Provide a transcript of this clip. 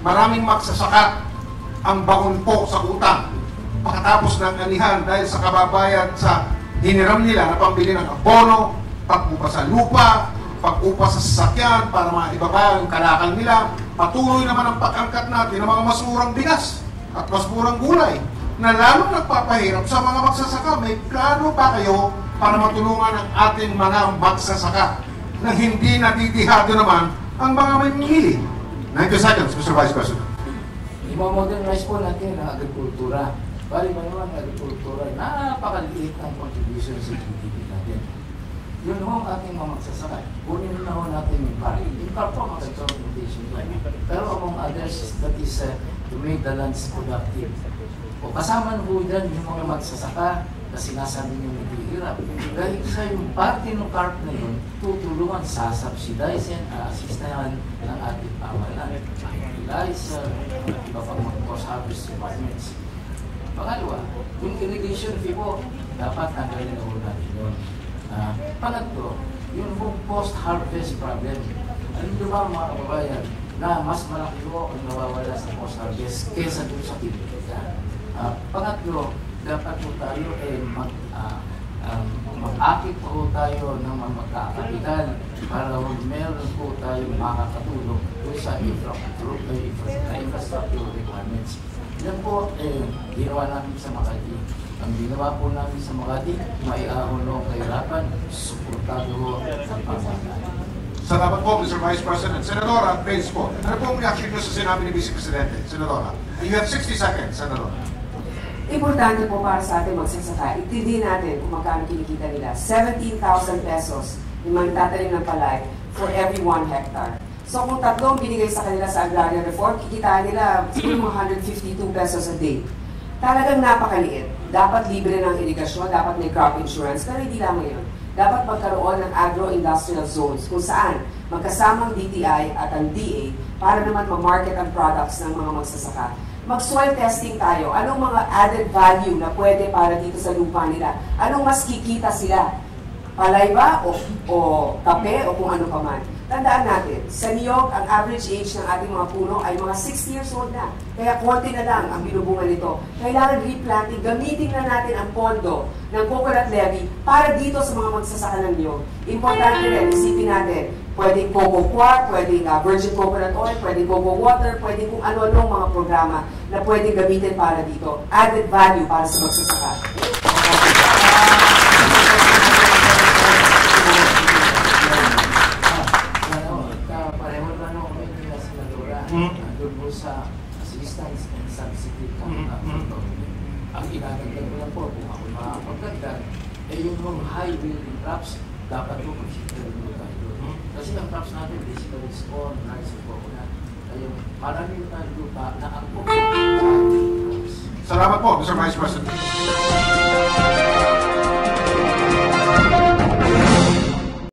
maraming magsasaka ang bangon po sa utang pagkatapos ng anihan dahil sa kababayan sa hiniram nila na pambili ng abono, pag-upa sa lupa, pag-upa sa sasakyan para maibaba yung kalakal nila. Patuloy naman ang pag-angkat natin ng mga mas murang bigas at mas murang gulay na lalong nagpapahirap sa mga magsasaka. May plano pa kayo para matulungan ang ating mga magsasaka na hindi natitihado naman ang mga mamimili? 90 seconds, Mr. Vice President. I-modernize po natin ang agrikultura. Bali ba naman ang agrikultura, napakaliit ang contribution sa GDP natin. Yun ho ang ating mga magsasaka. Kunin na ho natin yung CARP. Yung CARP po ang implementation plan. Pero among others, that is to make the lands productive. O kasama na po dyan yung mga magsasaka na sinasabi nyo naghihirap. Dahil isa yung parte ng CARP na yun, tutulungan sa subsidize and asistahan ng ating pamahalaan. Sa iba pang mga post-harvest departments. Pangalawa, yung irrigation fee po, dapat tanggalin na ho natin yun. Pangatlo, yung post-harvest problem. Ano ba mga kababayan na mas malaki ho ang nawawala sa post-harvest kaysa doon sa kinulitan? Pangatlo, dapat po tayo mag-akit po tayo ng mga magkakapital para meron po tayo makakatulong sa infrastructure requirements. Yan po, ginawa namin sa Makati. Ang ginawa po namin sa Makati, maiahon o kahirapan, suportado ho sa pamahalaan. Salamat po, Mr. Vice President. Senadora, Bates po. Ano po ang reaction nyo sa sinabi ni Vice Presidente? Senadora, you have 60 seconds, Senadora. Importante po para sa ating magsasaka, itindihin natin kung magkano kinikita nila. 17,000 pesos yung magtatanim ng palay for every 1 hectare. So kung tatlong binigay sa kanila sa agrarian reform, kikitaan nila siguro 152 pesos a day. Talagang napakaliit. Dapat libre ng irigasyon, dapat may crop insurance, pero hindi lamang yun. Dapat magkaroon ng agro-industrial zones kung saan magkasamang DTI at ang DA para naman ma-market ang products ng mga magsasaka. Mag-soil testing tayo. Anong mga added value na pwede para dito sa lupa nila? Anong mas kikita sila? Palay ba o kape o kung ano pa man? Tandaan natin, sa niyog, ang average age ng ating mga puno ay mga 60 years old na. Kaya konti na lang ang binubunga nito. Kailangan replanting, gamitin na natin ang pondo ng coconut levy para dito sa mga magsasaka ng niyog. Importante rin, isipin natin, pwedeng coco quark, pwedeng virgin coconut oil, pwedeng coco water, pwedeng kung ano-anong mga programa na pwedeng gamitin para dito. Added value para sa magsasaka. Doon po sa assistance and subsidy ang inagagdag ko lang po kung ako makapagdagdag yung mga high yielding crops dapat po consider mo tayo doon. Kasi ang crops natin basically is corn, rice, and coconut. Kaya marami tayong lupa na ang crops. Salamat po, Mr. Vice President.